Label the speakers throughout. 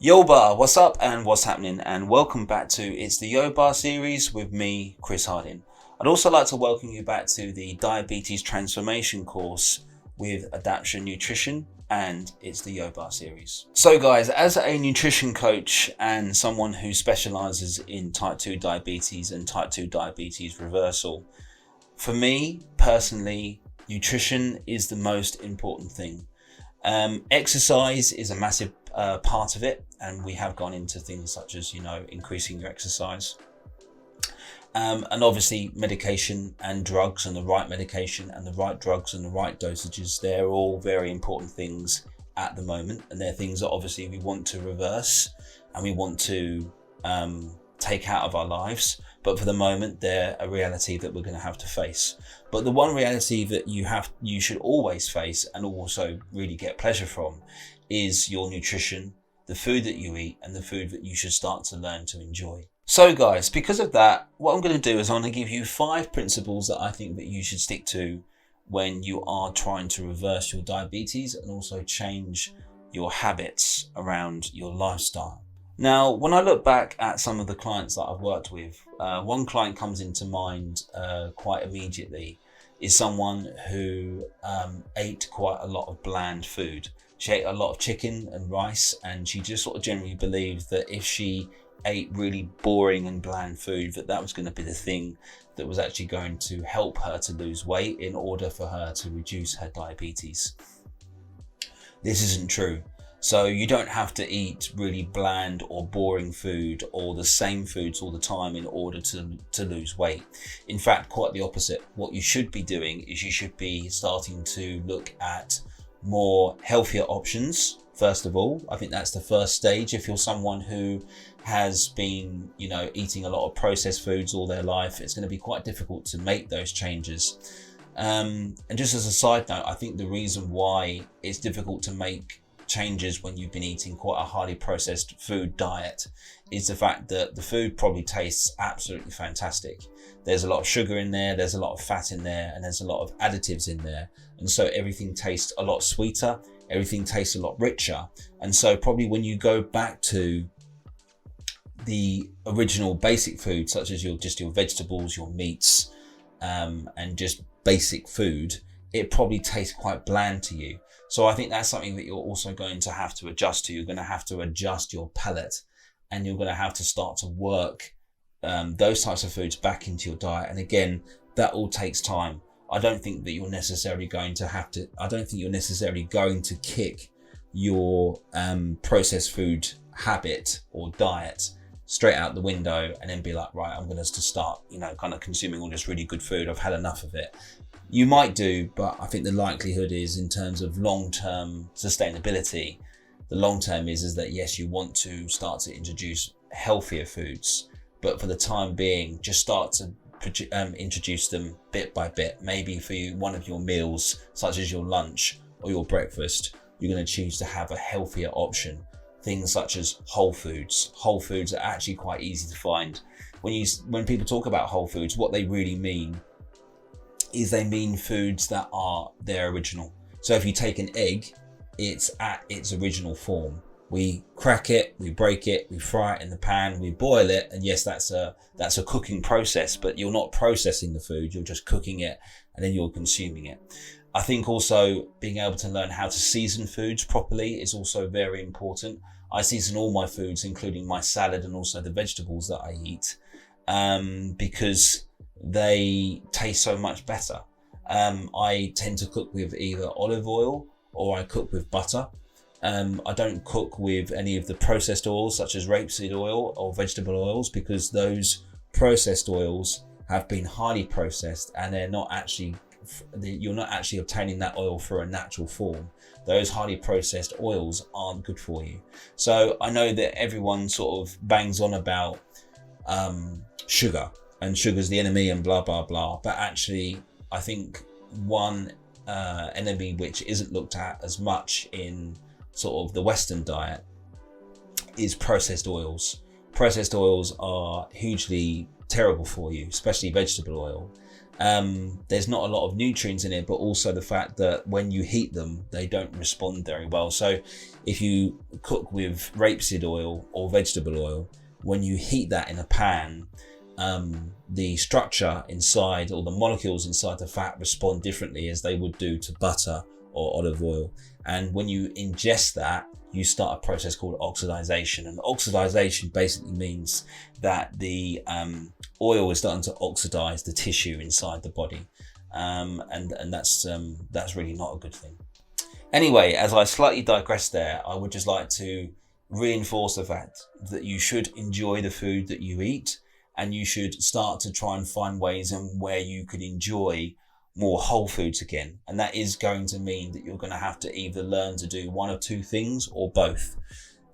Speaker 1: YOBA, what's up and what's happening, and welcome back to It's the YOBA series with me, Chris Harding. I'd also like to welcome you back to the Diabetes Transformation course with Adaption Nutrition, and It's the YOBA series. So guys, as a nutrition coach and someone who specializes in type 2 diabetes and type 2 diabetes reversal, for me personally, nutrition is the most important thing. Exercise is a massive part of it, and we have gone into things such as, increasing your exercise, and obviously medication and drugs, and the right medication and the right drugs and the right dosages. They're all very important things at the moment, and they're things that obviously we want to reverse and we want to take out of our lives, but for the moment they're a reality that we're going to have to face. But the one reality that you should always face and also really get pleasure from is your nutrition, the food that you eat, and the food that you should start to learn to enjoy. So guys, because of that, what I'm going to do is I'm going to give you 5 principles that I think that you should stick to when you are trying to reverse your diabetes and also change your habits around your lifestyle. Now, when I look back at some of the clients that I've worked with, one client comes into mind quite immediately, is someone who ate quite a lot of bland food. She ate a lot of chicken and rice, and she just sort of generally believed that if she ate really boring and bland food, that was going to be the thing that was actually going to help her to lose weight in order for her to reduce her diabetes. This isn't true. So you don't have to eat really bland or boring food or the same foods all the time in order to lose weight. In fact, quite the opposite. What you should be doing is you should be starting to look at more healthier options. First of all, I think that's the first stage. If you're someone who has been, eating a lot of processed foods all their life, it's going to be quite difficult to make those changes. And just as a side note, I think the reason why it's difficult to make changes when you've been eating quite a highly processed food diet is the fact that the food probably tastes absolutely fantastic. There's a lot of sugar in there, there's a lot of fat in there, and there's a lot of additives in there, and so everything tastes a lot sweeter, everything tastes a lot richer. And so probably when you go back to the original basic food, such as your vegetables, your meats, and just basic food, it probably tastes quite bland to you. So I think that's something that you're also going to have to adjust to. You're going to have to adjust your palate, and you're going to have to start to work those types of foods back into your diet. And again, that all takes time. I don't think you're necessarily going to kick your processed food habit or diet straight out the window and then be like, right, I'm going to start, kind of consuming all this really good food. I've had enough of it. You might do, but I think the likelihood is, in terms of long-term sustainability, the long-term is that yes, you want to start to introduce healthier foods, but for the time being, just start to introduce them bit by bit. Maybe for one of your meals, such as your lunch or your breakfast, you're going to choose to have a healthier option. Things such as whole foods. Whole foods are actually quite easy to find. When people talk about whole foods, what they really mean is they mean foods that are their original. So if you take an egg, it's at its original form. We crack it, we break it, we fry it in the pan, we boil it, and yes, that's a cooking process, but you're not processing the food, you're just cooking it and then you're consuming it. I think also being able to learn how to season foods properly is also very important. I season all my foods, including my salad and also the vegetables that I eat, because they taste so much better. I tend to cook with either olive oil or I cook with butter. I don't cook with any of the processed oils such as rapeseed oil or vegetable oils, because those processed oils have been highly processed and you're not actually obtaining that oil through a natural form. Those highly processed oils aren't good for you. So I know that everyone sort of bangs on about sugar, and sugar's the enemy and blah, blah, blah. But actually, I think one enemy which isn't looked at as much in sort of the Western diet is processed oils. Processed oils are hugely terrible for you, especially vegetable oil. there's not a lot of nutrients in it, but also the fact that when you heat them, they don't respond very well. So if you cook with rapeseed oil or vegetable oil, when you heat that in a pan, the structure inside, or the molecules inside the fat, respond differently as they would do to butter or olive oil. And when you ingest that, you start a process called oxidization. And oxidization basically means that the oil is starting to oxidize the tissue inside the body. And that's really not a good thing. Anyway, as I slightly digress there, I would just like to reinforce the fact that you should enjoy the food that you eat, and you should start to try and find ways in where you can enjoy more whole foods again. And that is going to mean that you're going to have to either learn to do one of two things or both.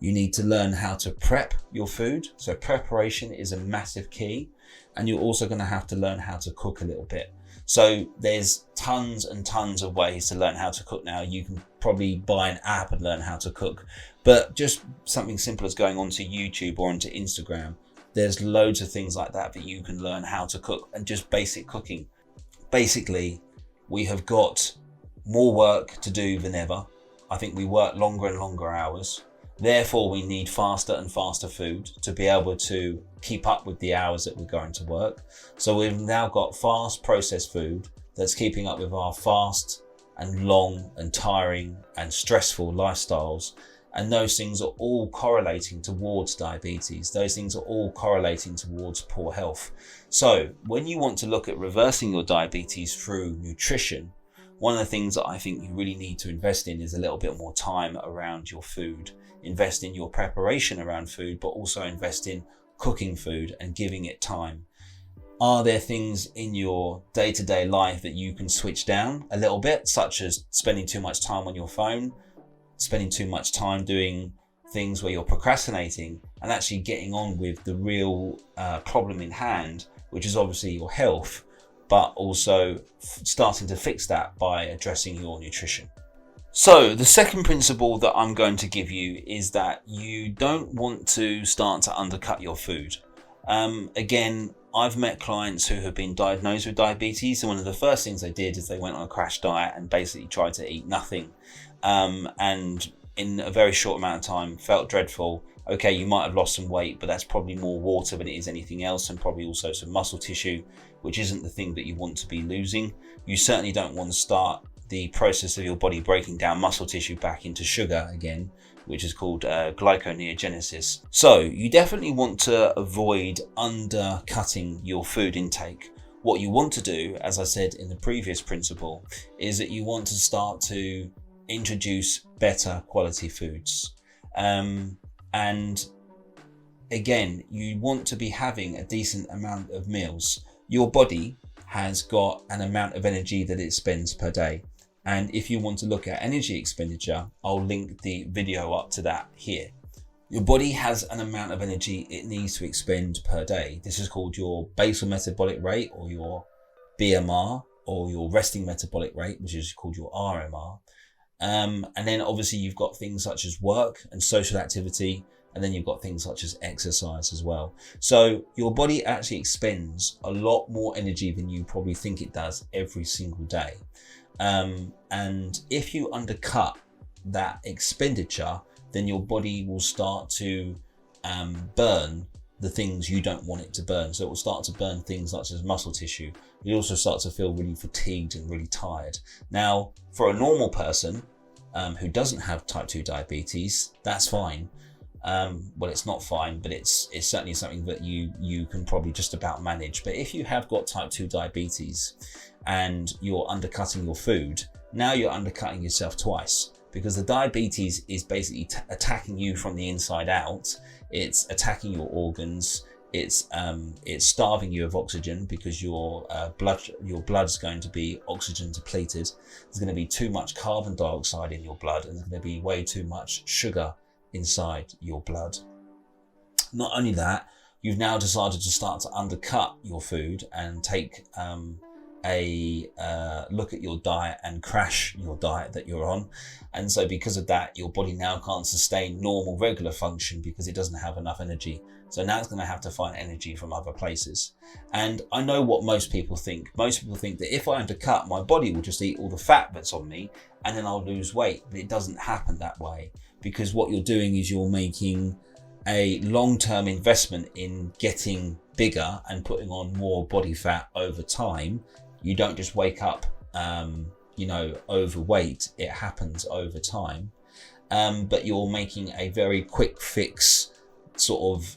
Speaker 1: You need to learn how to prep your food. So preparation is a massive key. And you're also going to have to learn how to cook a little bit. So there's tons and tons of ways to learn how to cook now. You can probably buy an app and learn how to cook, but just something simple as going onto YouTube or onto Instagram, there's loads of things like that you can learn how to cook, and just basic cooking. Basically, we have got more work to do than ever. I think we work longer and longer hours. Therefore, we need faster and faster food to be able to keep up with the hours that we're going to work. So we've now got fast processed food that's keeping up with our fast and long and tiring and stressful lifestyles. And those things are all correlating towards diabetes. Those things are all correlating towards poor health. So when you want to look at reversing your diabetes through nutrition, one of the things that I think you really need to invest in is a little bit more time around your food. Invest in your preparation around food, but also invest in cooking food and giving it time. Are there things in your day-to-day life that you can switch down a little bit, such as spending too much time on your phone, spending too much time doing things where you're procrastinating, and actually getting on with the real problem in hand, which is obviously your health, but also starting to fix that by addressing your nutrition. So the second principle that I'm going to give you is that you don't want to start to undercut your food. Again, I've met clients who have been diagnosed with diabetes, and one of the first things they did is they went on a crash diet and basically tried to eat nothing. And in a very short amount of time felt dreadful. Okay, you might have lost some weight, but that's probably more water than it is anything else, and probably also some muscle tissue, which isn't the thing that you want to be losing. You certainly don't want to start the process of your body breaking down muscle tissue back into sugar again, which is called glyconeogenesis. So you definitely want to avoid undercutting your food intake. What you want to do, as I said in the previous principle, is that you want to start to introduce better quality foods. And again, you want to be having a decent amount of meals. Your body has got an amount of energy that it spends per day. And if you want to look at energy expenditure, I'll link the video up to that here. Your body has an amount of energy it needs to expend per day. This is called your basal metabolic rate, or your BMR, or your resting metabolic rate, which is called your RMR. And then obviously you've got things such as work and social activity, and then you've got things such as exercise as well. So your body actually expends a lot more energy than you probably think it does every single day. And if you undercut that expenditure, then your body will start to burn the things you don't want it to burn. So it will start to burn things such as muscle tissue. You also start to feel really fatigued and really tired. Now, for a normal person who doesn't have type 2 diabetes, that's fine. Well, it's not fine, but it's certainly something that you can probably just about manage. But if you have got type 2 diabetes and you're undercutting your food, now you're undercutting yourself twice, because the diabetes is basically attacking you from the inside out. It's attacking your organs. It's starving you of oxygen, because your blood's going to be oxygen depleted. There's going to be too much carbon dioxide in your blood, and there's going to be way too much sugar inside your blood. Not only that, you've now decided to start to undercut your food and take a look at your diet and crash your diet that you're on. And so because of that, your body now can't sustain normal regular function because it doesn't have enough energy. So now it's going to have to find energy from other places. And I know what most people think. Most people think that if I undercut, my body will just eat all the fat that's on me and then I'll lose weight. But it doesn't happen that way, because what you're doing is you're making a long-term investment in getting bigger and putting on more body fat over time. You don't just wake up, overweight. It happens over time. But you're making a very quick fix sort of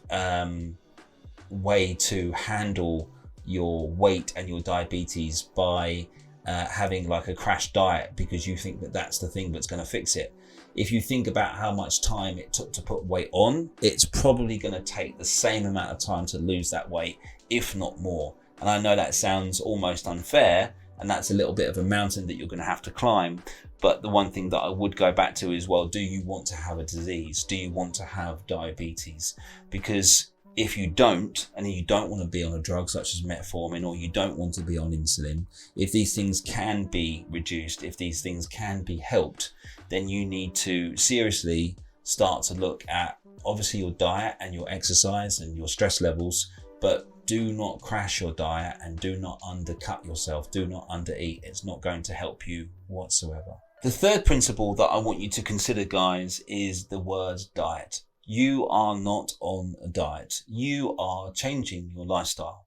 Speaker 1: way to handle your weight and your diabetes by having like a crash diet, because you think that that's the thing that's going to fix it. If you think about how much time it took to put weight on, it's probably going to take the same amount of time to lose that weight, if not more. And I know that sounds almost unfair, and that's a little bit of a mountain that you're going to have to climb. But the one thing that I would go back to is, well, do you want to have a disease? Do you want to have diabetes? Because if you don't, and you don't want to be on a drug such as metformin, or you don't want to be on insulin, if these things can be reduced, if these things can be helped, then you need to seriously start to look at obviously your diet and your exercise and your stress levels, but do not crash your diet and do not undercut yourself. Do not undereat. It's not going to help you whatsoever. The third principle that I want you to consider, guys, is the word diet. You are not on a diet. You are changing your lifestyle.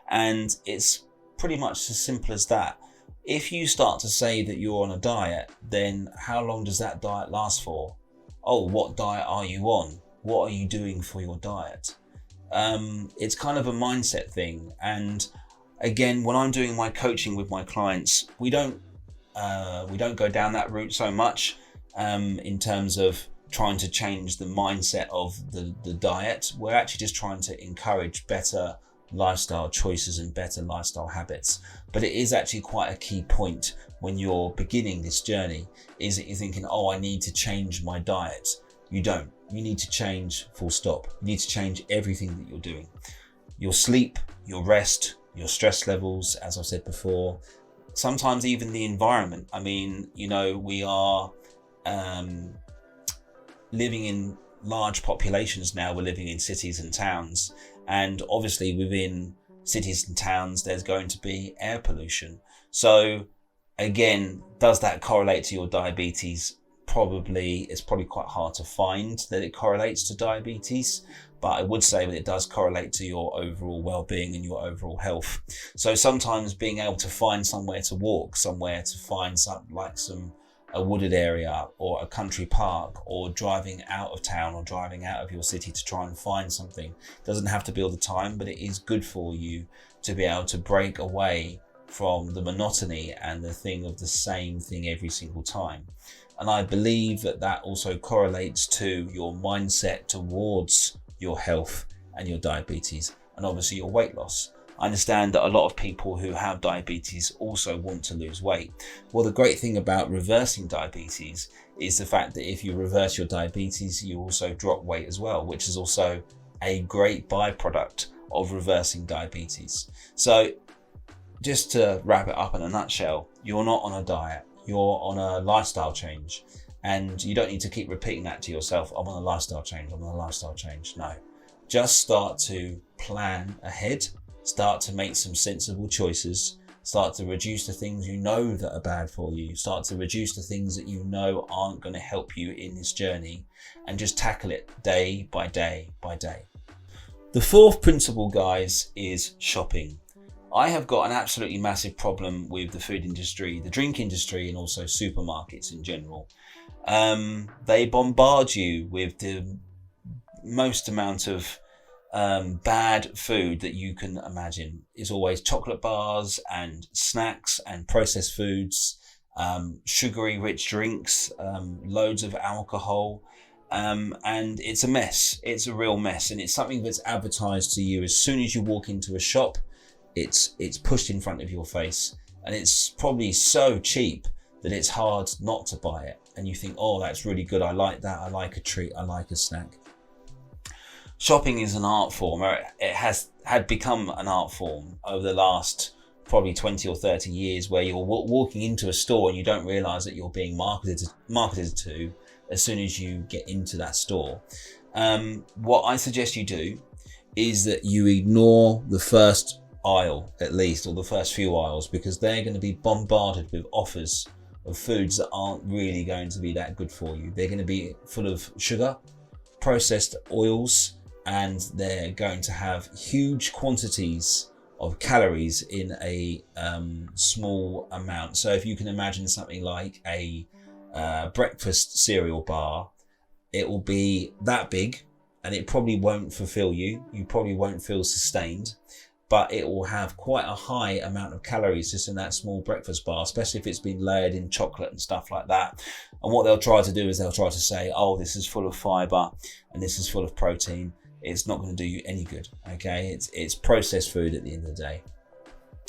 Speaker 1: And it's pretty much as simple as that. If you start to say that you're on a diet, then how long does that diet last for? Oh, what diet are you on? What are you doing for your diet? It's kind of a mindset thing. And again, when I'm doing my coaching with my clients, we don't go down that route so much in terms of trying to change the mindset of the diet. We're actually just trying to encourage better lifestyle choices and better lifestyle habits. But it is actually quite a key point when you're beginning this journey, is that you're thinking, oh, I need to change my diet. You don't. You need to change, full stop. You need to change everything that you're doing. Your sleep, your rest, your stress levels, as I said before, sometimes even the environment. I mean, we are living in large populations now. We're living in cities and towns. And obviously within cities and towns, there's going to be air pollution. So again, does that correlate to your diabetes? Probably. It's probably quite hard to find that it correlates to diabetes, but I would say that it does correlate to your overall well-being and your overall health. So sometimes being able to find somewhere to walk, somewhere to find a wooded area or a country park, or driving out of town or driving out of your city to try and find something. Doesn't have to be all the time, but it is good for you to be able to break away from the monotony and the thing of the same thing every single time. And I believe that also correlates to your mindset towards your health and your diabetes, and obviously your weight loss. I understand that a lot of people who have diabetes also want to lose weight. Well, the great thing about reversing diabetes is the fact that if you reverse your diabetes, you also drop weight as well, which is also a great byproduct of reversing diabetes. So just to wrap it up in a nutshell, you're not on a diet, you're on a lifestyle change. And you don't need to keep repeating that to yourself. I'm on a lifestyle change, I'm on a lifestyle change. No, just start to plan ahead. Start to make some sensible choices. Start to reduce the things you know that are bad for you. Start to reduce the things that you know aren't going to help you in this journey, and just tackle it day by day by day. The fourth principle, guys, is shopping. I have got an absolutely massive problem with the food industry, the drink industry, and also supermarkets in general. They bombard you with the most amount of bad food that you can imagine. Is always chocolate bars and snacks and processed foods, sugary rich drinks, loads of alcohol, and it's a mess. It's a real mess, and it's something that's advertised to you as soon as you walk into a shop. It's pushed in front of your face, and it's probably so cheap that it's hard not to buy it. And you think, oh, that's really good. I like that. I like a treat. I like a snack. Shopping is an art form, or it had become an art form over the last probably 20 or 30 years, where you're walking into a store and you don't realize that you're being marketed to as soon as you get into that store. What I suggest you do is that you ignore the first aisle, at least, or the first few aisles, because they're going to be bombarded with offers of foods that aren't really going to be that good for you. They're going to be full of sugar, processed oils, and they're going to have huge quantities of calories in a small amount. So if you can imagine something like a breakfast cereal bar, it will be that big, and it probably won't fulfill you. You probably won't feel sustained, but it will have quite a high amount of calories just in that small breakfast bar, especially if it's been layered in chocolate and stuff like that. And what they'll try to do is they'll try to say, oh, this is full of fiber and this is full of protein. It's not going to do you any good, okay? It's processed food at the end of the day.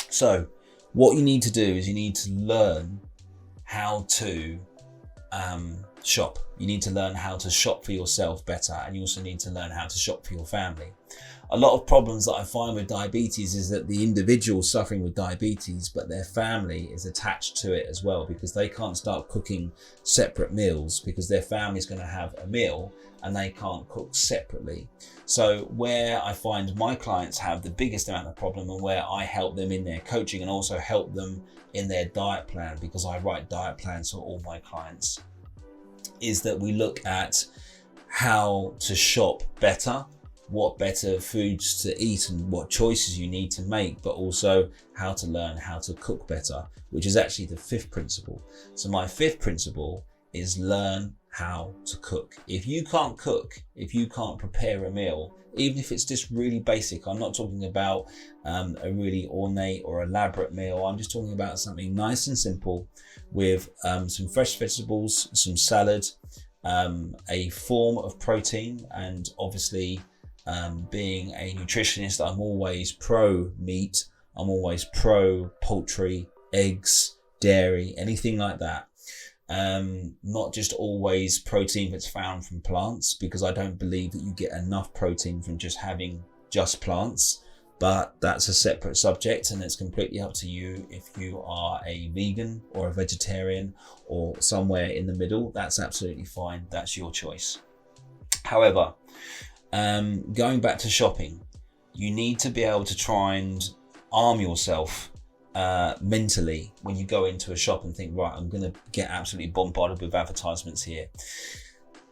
Speaker 1: So what you need to do is you need to learn how to shop. You need to learn how to shop for yourself better, and you also need to learn how to shop for your family. A lot of problems that I find with diabetes is that the individual suffering with diabetes, but their family is attached to it as well, because they can't start cooking separate meals because their family is going to have a meal and they can't cook separately. So where I find my clients have the biggest amount of problem, and where I help them in their coaching and also help them in their diet plan, because I write diet plans for all my clients, is that we look at how to shop better, what better foods to eat and what choices you need to make, but also how to learn how to cook better, which is actually the fifth principle. So my fifth principle is learn how to cook. If you can't cook, if you can't prepare a meal, even if it's just really basic, I'm not talking about a really ornate or elaborate meal, I'm just talking about something nice and simple with some fresh vegetables, some salad, a form of protein, and obviously being a nutritionist, I'm always pro meat, I'm always pro poultry, eggs, dairy, anything like that. Not just always protein that's found from plants, because I don't believe that you get enough protein from just having just plants, but that's a separate subject, and it's completely up to you if you are a vegan or a vegetarian or somewhere in the middle. That's absolutely fine, that's your choice. However, going back to shopping, you need to be able to try and arm yourself mentally when you go into a shop and think, right, I'm going to get absolutely bombarded with advertisements here.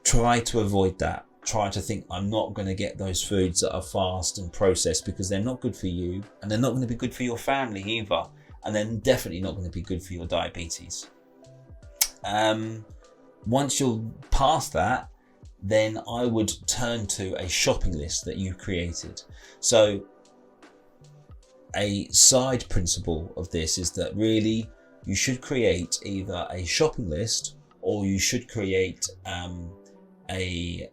Speaker 1: Try to avoid that. Try to think, I'm not going to get those foods that are fast and processed, because they're not good for you, and they're not going to be good for your family either, and they're definitely not going to be good for your diabetes. Once you're past that, then I would turn to a shopping list that you've created. So a side principle of this is that really you should create either a shopping list, or you should create a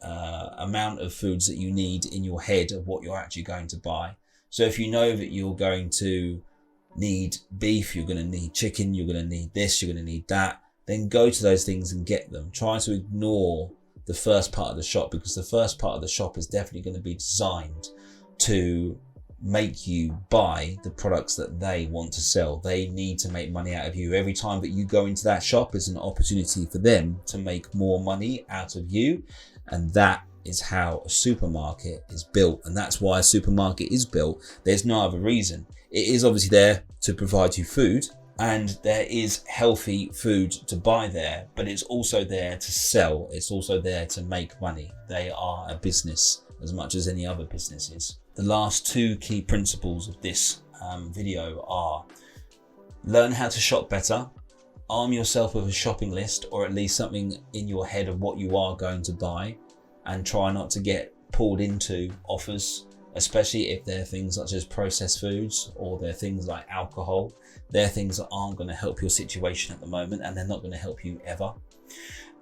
Speaker 1: amount of foods that you need in your head of what you're actually going to buy. So if you know that you're going to need beef, you're going to need chicken, you're going to need this, you're going to need that, then go to those things and get them. Try to ignore the first part of the shop, because the first part of the shop is definitely going to be designed to make you buy the products that they want to sell. They need to make money out of you. Every time that you go into that shop is an opportunity for them to make more money out of you, and that is how a supermarket is built, and that's why a supermarket is built. There's no other reason. It is obviously there to provide you food, and there is healthy food to buy there, but it's also there to sell. It's also there to make money. They are a business as much as any other business is. The last two key principles of this video are: learn how to shop better, arm yourself with a shopping list, or at least something in your head of what you are going to buy, and try not to get pulled into offers, especially if they're things such as processed foods, or they're things like alcohol. They're things that aren't going to help your situation at the moment, and they're not going to help you ever.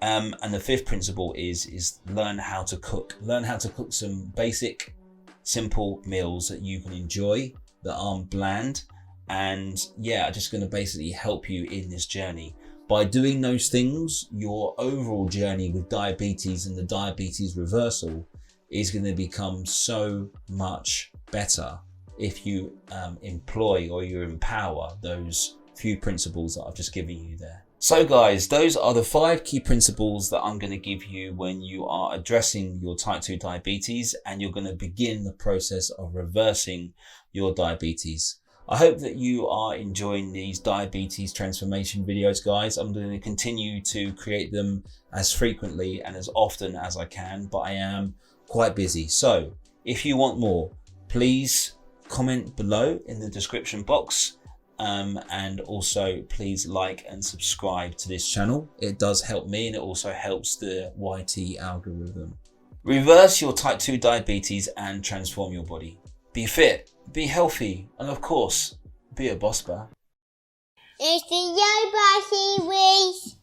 Speaker 1: And the fifth principle is learn how to cook. Learn how to cook some basic, simple meals that you can enjoy, that aren't bland, and are just going to basically help you in this journey. By doing those things, your overall journey with diabetes and the diabetes reversal is going to become so much better if you employ or you empower those few principles that I've just given you there. So guys, those are the 5 key principles that I'm going to give you when you are addressing your type 2 diabetes and you're going to begin the process of reversing your diabetes. I hope that you are enjoying these diabetes transformation videos, guys. I'm going to continue to create them as frequently and as often as I can, but I am quite busy. So if you want more, please comment below in the description box. And also please like and subscribe to this channel. It does help me and it also helps the YT algorithm. Reverse your type 2 diabetes and transform your body. Be fit, be healthy, and of course, be a boss bar.
Speaker 2: It's the YOBA series.